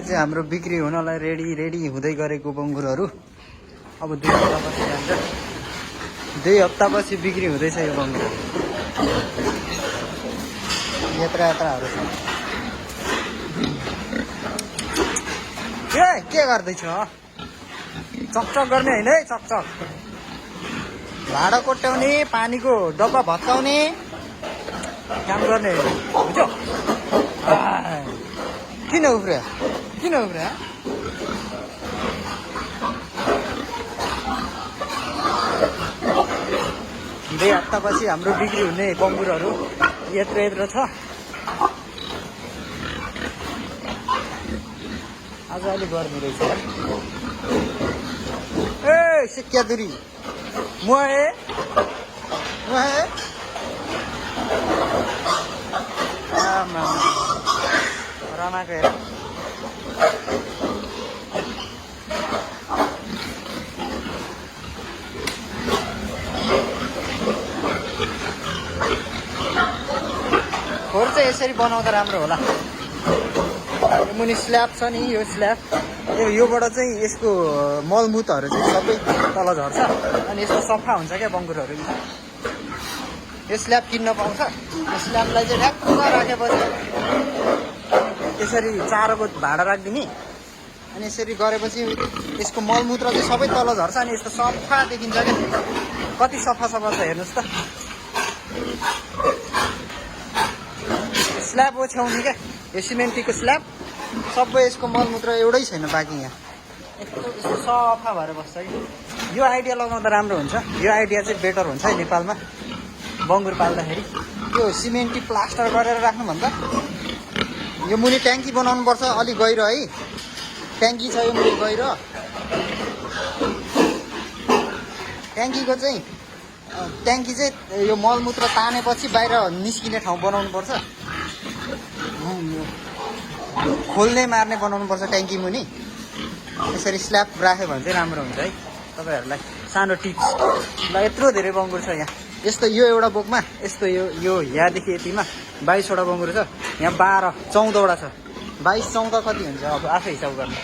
चाहिँ हाम्रो बिक्री हुनलाई रेडी हुँदै गरेको बङ्गुरहरू अब 2 हप्तापछि जान्छ। 2 हप्तापछि बिक्री हुँदैछ यो बङ्गुर। यात्राहरू छ। के गर्दैछ? चकचक गर्ने होइन है, चकचक। भाडा कोट्याउने, पानीको डब्बा भत्काउने काम गर्ने बुझ्यो? किन उफ्रिया? 2 हप्तापछि हाम्रो बिक्री हुने बङ्गुरहरू यत्र छ। आज अलि गर्मी रहेछ। ए सिक्क्या दुरी मुहे रमाको हेर। खोर चाहिँ यसरी बनाउँदा राम्रो होला। मुनि स्ल्याब छ नि, यो स्ल्याब योबाट चाहिँ यसको मलमूत्रहरू चाहिँ सबै तल झर्छ अनि यस्तो सफा हुन्छ क्या बङ्गुरहरू। यो स्ल्याब किन्न पाउँछ। यो स्ल्याबलाई चाहिँ ढ्याक्क राखेपछि यसरी चारोको भाडा राखिदिने अनि यसरी गरेपछि यसको मलमूत्र चाहिँ सबै तल झर्छ अनि यस्तो सफा देखिन्छ क्या। कति सफा छ हेर्नुहोस् त। स्ल्याब ओछ्याउने क्या, यो सिमेन्टीको स्ल्याब सबै यसको मलमूत्र एउटै छैन बाँकी। यहाँ यस्तो सफा भएर बस्छ कि। यो आइडिया लगाउँदा राम्रो हुन्छ। यो आइडिया चाहिँ बेटर हुन्छ है नेपालमा बङ्गुर पाल्दाखेरि। त्यो सिमेन्टी प्लास्टर गरेर राख्नुभन्दा यो मुनि ट्याङ्की बनाउनुपर्छ अलि गहिरो है। ट्याङ्की छ यो मुनि गहिरो। ट्याङ्कीको चाहिँ यो मलमूत्र तानेपछि बाहिर निस्किने ठाउँ बनाउनुपर्छ। खोल्ने मार्ने बनाउनुपर्छ ट्याङ्की मुनि। यसरी स्ल्याब राख्यो भने चाहिँ राम्रो हुन्छ है। तपाईँहरूलाई सानो टिप्स। ल यत्रो धेरै बङ्गुर छ यहाँ। यस्तो यो एउटा बोकमा यस्तो यो यहाँदेखि यतिमा 22वटा बङ्गुर छ। यहाँ 12-14वटा छ। 22-14 कति हुन्छ अब आफै हिसाब गर्नु।